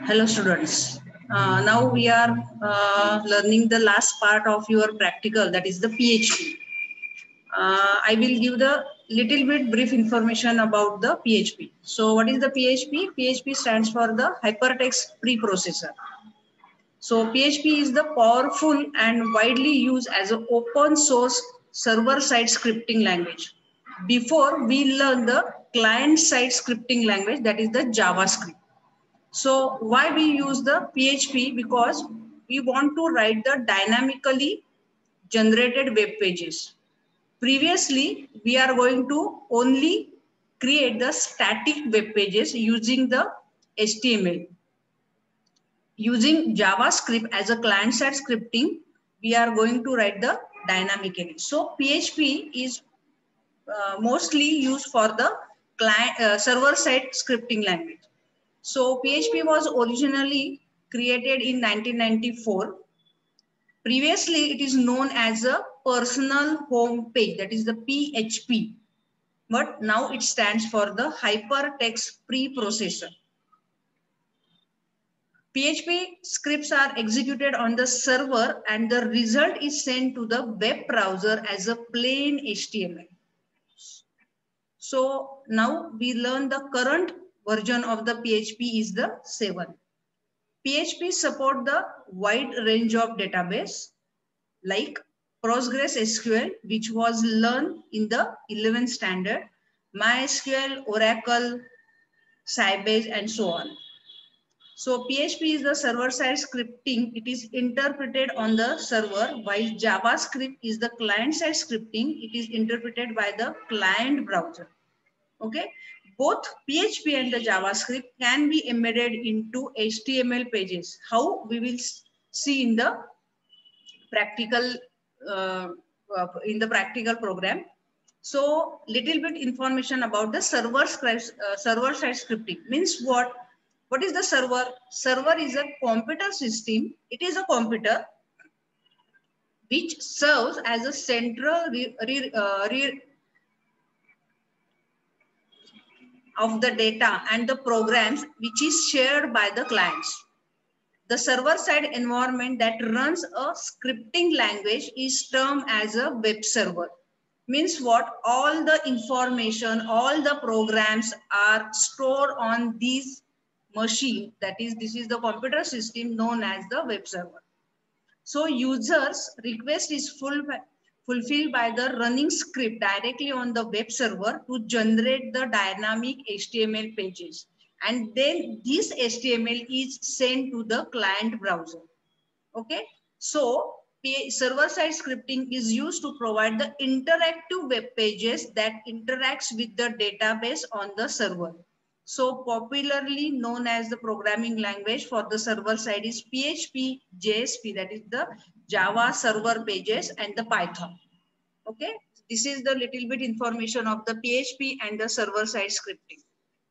Hello students. Now we are learning the last part of your practical, that is the PHP. I will give the little bit brief information about the PHP. So what is the PHP? PHP stands for the Hypertext Preprocessor. So PHP is the powerful and widely used as an open source server-side scripting language. Before we learn the client-side scripting language, that is the JavaScript. So why we use the PHP? Because we want to write the dynamically generated web pages. Previously, we are going to only create the static web pages using the HTML. Using JavaScript as a client-side scripting, we are going to write the dynamically. So PHP is mostly used for the client server-side scripting language. So PHP was originally created in 1994. Previously, it is known as a personal home page, that is the PHP. But now it stands for the Hypertext Preprocessor. PHP scripts are executed on the server and the result is sent to the web browser as a plain HTML. So now we learn the current version of the PHP is the 7. PHP support the wide range of database like PostgreSQL, which was learned in the 11th standard, MySQL, Oracle, Sybase, and so on. So PHP is the server-side scripting. It is interpreted on the server, while JavaScript is the client-side scripting. It is interpreted by the client browser. Okay. Both PHP and the JavaScript can be embedded into HTML pages. How we will see in the practical program. So little bit information about the server-side scripting. Means what? What is the server? Server is a computer system. It is a computer which serves as a central of the data and the programs which is shared by the clients. The server-side environment that runs a scripting language is termed as a web server. Means what? All the information, all the programs are stored on these machine, that is, this is the computer system known as the web server. So users request is fulfilled by the running script directly on the web server to generate the dynamic HTML pages, and then this HTML is sent to the client browser. Okay, so server-side scripting is used to provide the interactive web pages that interacts with the database on the server. So popularly known as the programming language for the server side is PHP, JSP, that is the Java server pages, and the Python. Okay, this is the little bit information of the PHP and the server side scripting.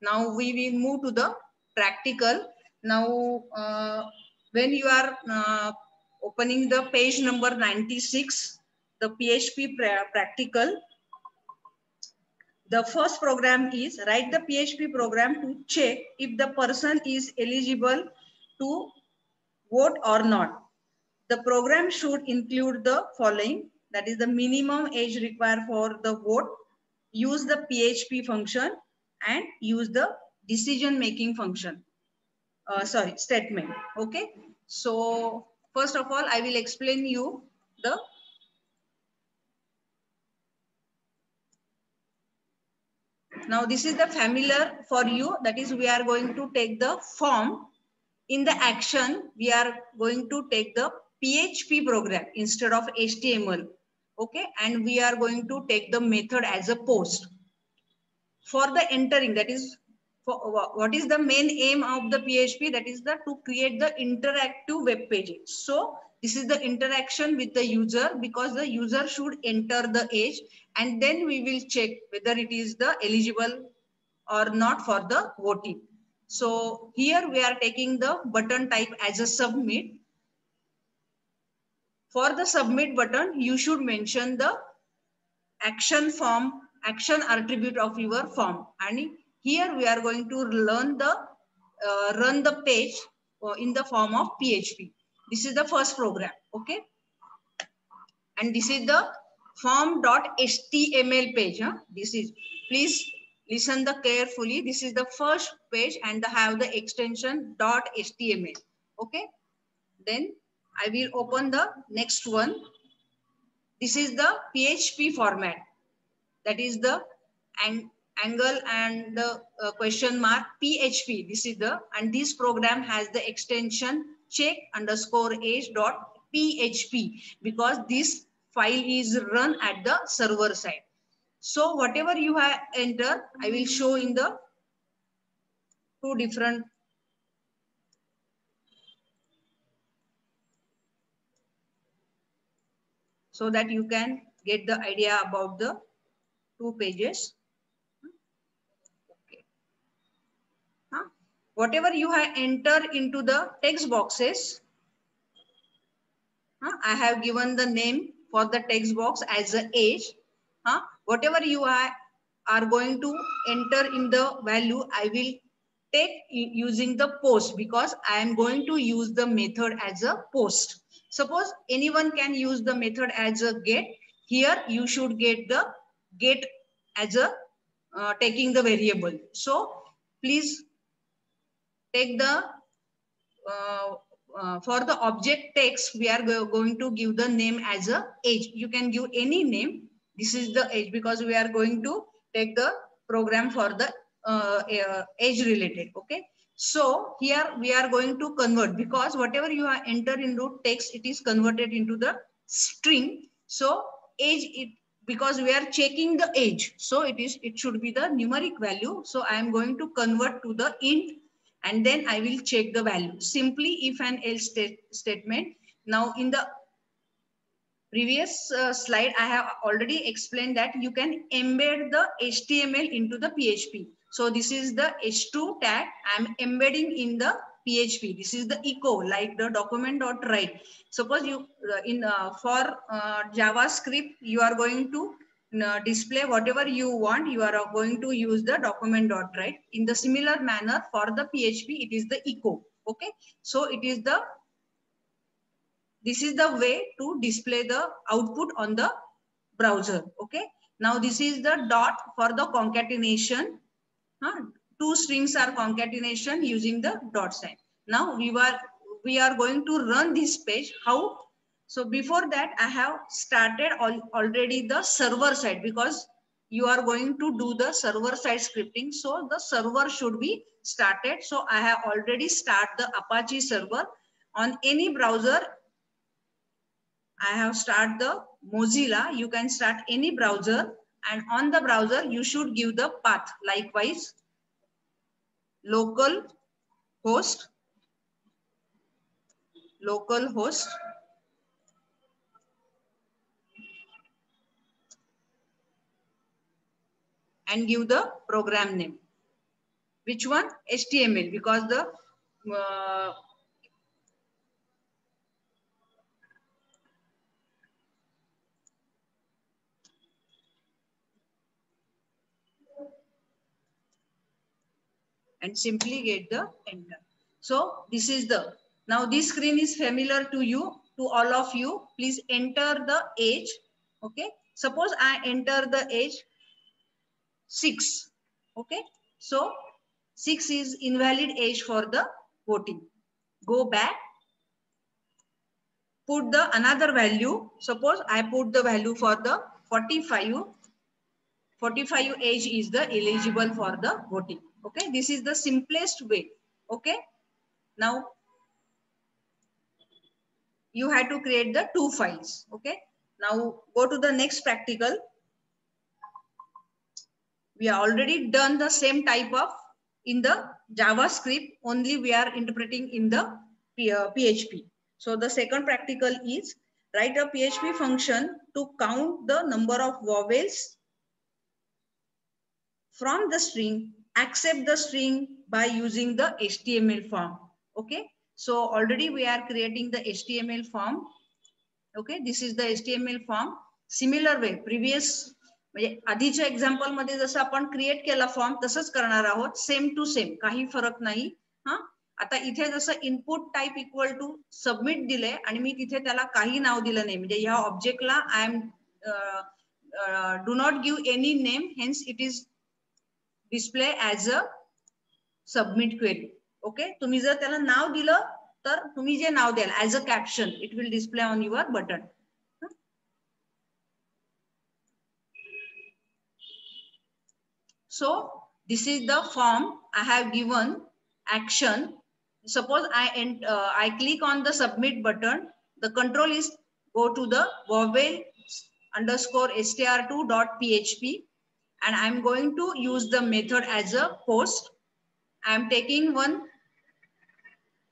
Now we will move to the practical. Now when you are opening the page number 96, the PHP practical, the first program is write the PHP program to check if the person is eligible to vote or not. The program should include the following, that is the minimum age required for the vote, use the PHP function, and use the decision making function. Statement. Okay. So first of all, I will explain you the now this is the familiar for you, that is we are going to take the form. In the action, we are going to take the PHP program instead of HTML. Okay, and we are going to take the method as a post. For the entering, that is, for what is the main aim of the PHP? That is to create the interactive web pages. So this is the interaction with the user, because the user should enter the age, and then we will check whether it is the eligible or not for the voting. So here we are taking the button type as a submit. For the submit button, you should mention the action form, action attribute of your form. And here we are going to learn the run the page in the form of PHP. This is the first program, okay? And this is the form.html page. This is, please listen the carefully. This is the first page and have the extension .html. Okay. Then I will open the next one. This is the PHP format. That is the angle and the question mark PHP. This is the, and this program has the extension check_age.php because this file is run at the server side. So whatever you have entered, I will show in the two different. So that you can get the idea about the two pages. Okay. Whatever you have entered into the text boxes, I have given the name for the text box as a age. Whatever you are going to enter in the value, I will take using the post because I am going to use the method as a post. Suppose anyone can use the method as a get. Here you should get the get as a taking the variable. So please take the for the object text, we are going to give the name as a age. You can give any name. This is the age because we are going to take the program for the age related. Okay. So here we are going to convert because whatever you have entered into text, it is converted into the string. So age, it because we are checking the age. So it should be the numeric value. So I am going to convert to the int. And then I will check the value. Simply if and else statement. Now in the previous slide, I have already explained that you can embed the HTML into the PHP. So this is the H2 tag I am embedding in the PHP. This is the echo like the document.write. Suppose you for JavaScript, you are going to display whatever you want. You are going to use the document.write. In the similar manner for the PHP, it is the echo. Okay. So it is the, this is the way to display the output on the browser. Okay. Now this is the dot for the concatenation. Two strings are concatenation using the dot sign. Now we are going to run this page. How? So before that, I have started already the server side because you are going to do the server side scripting. So the server should be started. So I have already started the Apache server on any browser. I have started the Mozilla. You can start any browser, and on the browser you should give the path. Likewise, local host, and give the program name. Which one? HTML, because the and simply get the enter. So this is the, now this screen is familiar to you, to all of you. Please enter the age. Okay. Suppose I enter the age 6. Okay. So 6 is invalid age for the voting. Go back. Put the another value. Suppose I put the value for the 45. 45 age is the eligible for the voting. Okay. This is the simplest way. Okay. Now you had to create the two files. Okay. Now go to the next practical. We are already done the same type of in the JavaScript, only we are interpreting in the PHP. So the second practical is write a PHP function to count the number of vowels from the string, accept the string by using the HTML form. Okay. So already we are creating the HTML form. Okay. This is the HTML form. Similar way, previous म्हणजे आधीच्या example मध्ये जसं आपण create केला form तसंच करणार आहोत, same to same, काही फरक नाही. हा, आता इथे जसं input type equal to submit दिले आणि मी तिथे त्याला काही नाव दिलं नाही, म्हणजे ह्या ऑब्जेक्टला I am do not give any name, hence it is display as a submit query. Okay, तुम्ही जर त्याला नाव दिलं तर तुम्ही जे नाव द्याल as a caption, it will display on your button. So this is the form I have given action. Suppose I click on the submit button. The control is go to the vowel underscore str2.php and I'm going to use the method as a post. I'm taking one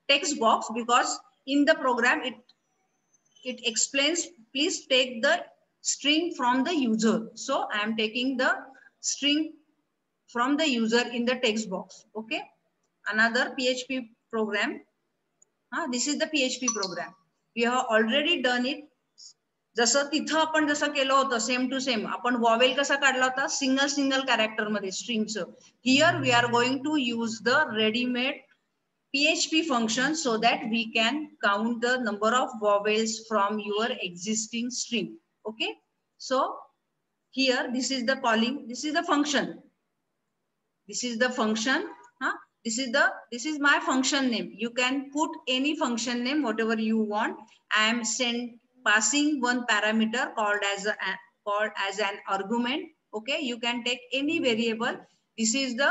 text box because in the program it explains please take the string from the user. So I am taking the string from the user in the text box. Okay, another PHP program. This is the PHP program. We have already done it. जसं तिथं आपण जसं केलं होतं same to same, आपण vowel कसा काढला होता सिंगल कॅरेक्टर मध्ये स्ट्रिंगचं. Here we are going to use the readymade PHP function so that we can count the number of vowels from your existing string. Okay, so here this is the calling, this is the function. This is the function. This is my function name. You can put any function name whatever you want. I am passing one parameter called as an argument. Okay, you can take any variable. This is the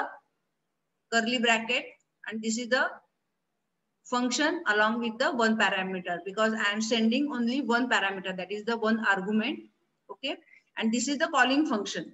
curly bracket and this is the function along with the one parameter, because I am sending only one parameter, that is the one argument. Okay, and this is the calling function.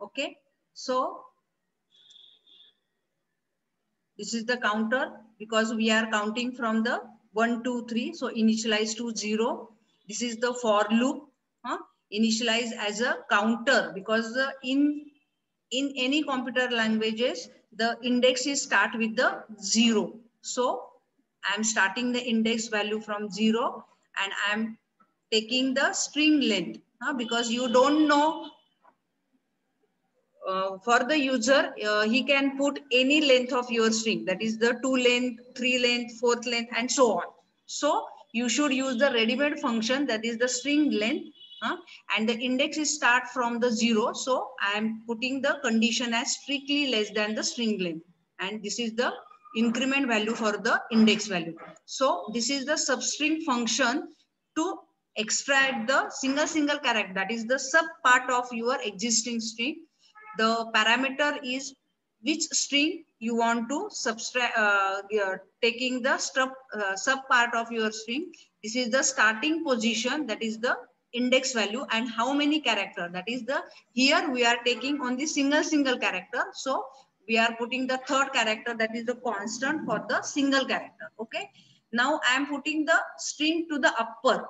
Okay, so this is the counter because we are counting from the 1, 2, 3. So initialize to 0. This is the for loop. Initialize as a counter because in any computer languages the index is start with the 0. So I am starting the index value from 0 and I am taking the string length because you don't know. For the user, he can put any length of your string, that is the 2 length, 3 length, 4th length, and so on. So you should use the ready-made function, that is the string length, and the index is start from the 0. So I am putting the condition as strictly less than the string length, and this is the increment value for the index value. So this is the substring function to extract the single character, that is the sub part of your existing string. The parameter is which string you want to subtract, taking the sub part of your string. This is the starting position, that is the index value, and how many character, that is the, here we are taking only single character. So we are putting the third character, that is the constant for the single character. Okay, now I am putting the string to the upper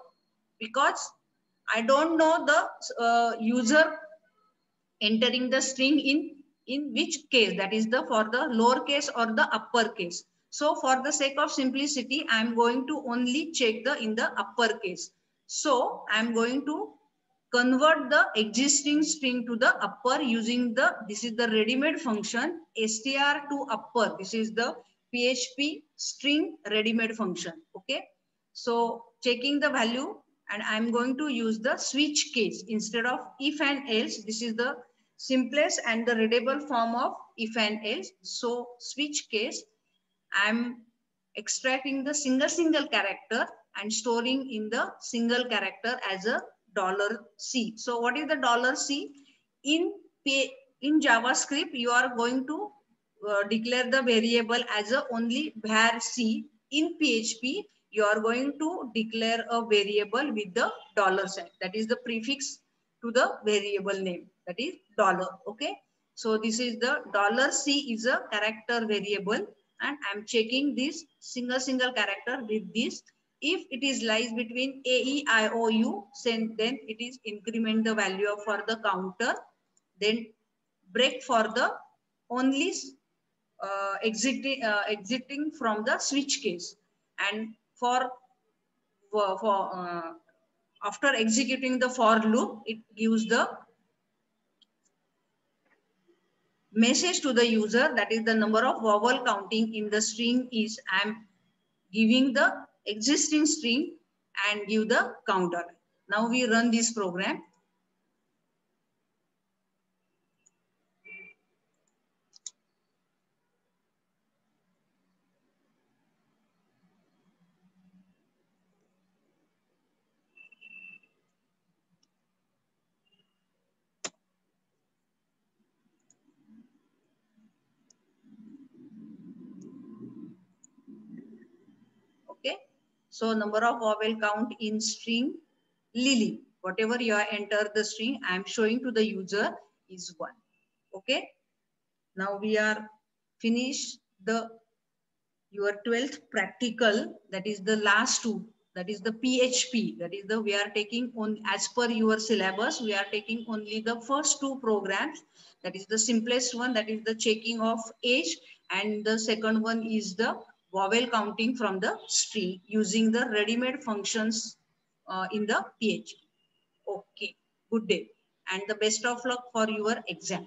because I don't know the user entering the string in which case, that is the for the lower case or the upper case. So for the sake of simplicity, I am going to only check the in the upper case. So I am going to convert the existing string to the upper using the, this is the ready-made function str to upper. This is the PHP string ready-made function. Okay, so checking the value, and I'm going to use the switch case instead of if and else. This is the simplest and the readable form of if and else. So switch case, I'm extracting the single character and storing in the single character as a $C. So what is the $C? In JavaScript, you are going to declare the variable as a only var C. In PHP, you are going to declare a variable with the $sign. That is the prefix to the variable name. That is dollar. Okay. So this is the $C is a character variable, and I'm checking this single character with this. If it is lies between A, E, I, O, U, then it is increment the value for the counter, then break for the only exiting from the switch case, and after executing the for loop, it gives the message to the user, that is the number of vowel counting in the string is, I'm giving the existing string and give the counter. Now we run this program. Okay, so number of vowel count in string Lily, whatever you are enter the string, I am showing to the user is 1. Okay, now we are finished the your 12th practical, that is the last two, that is the PHP, that is the we are taking on as per your syllabus, we are taking only the first two programs. That is the simplest one, that is the checking of age, and the second one is the vowel counting from the string using the ready-made functions in the PHP. Okay, good day and the best of luck for your exam.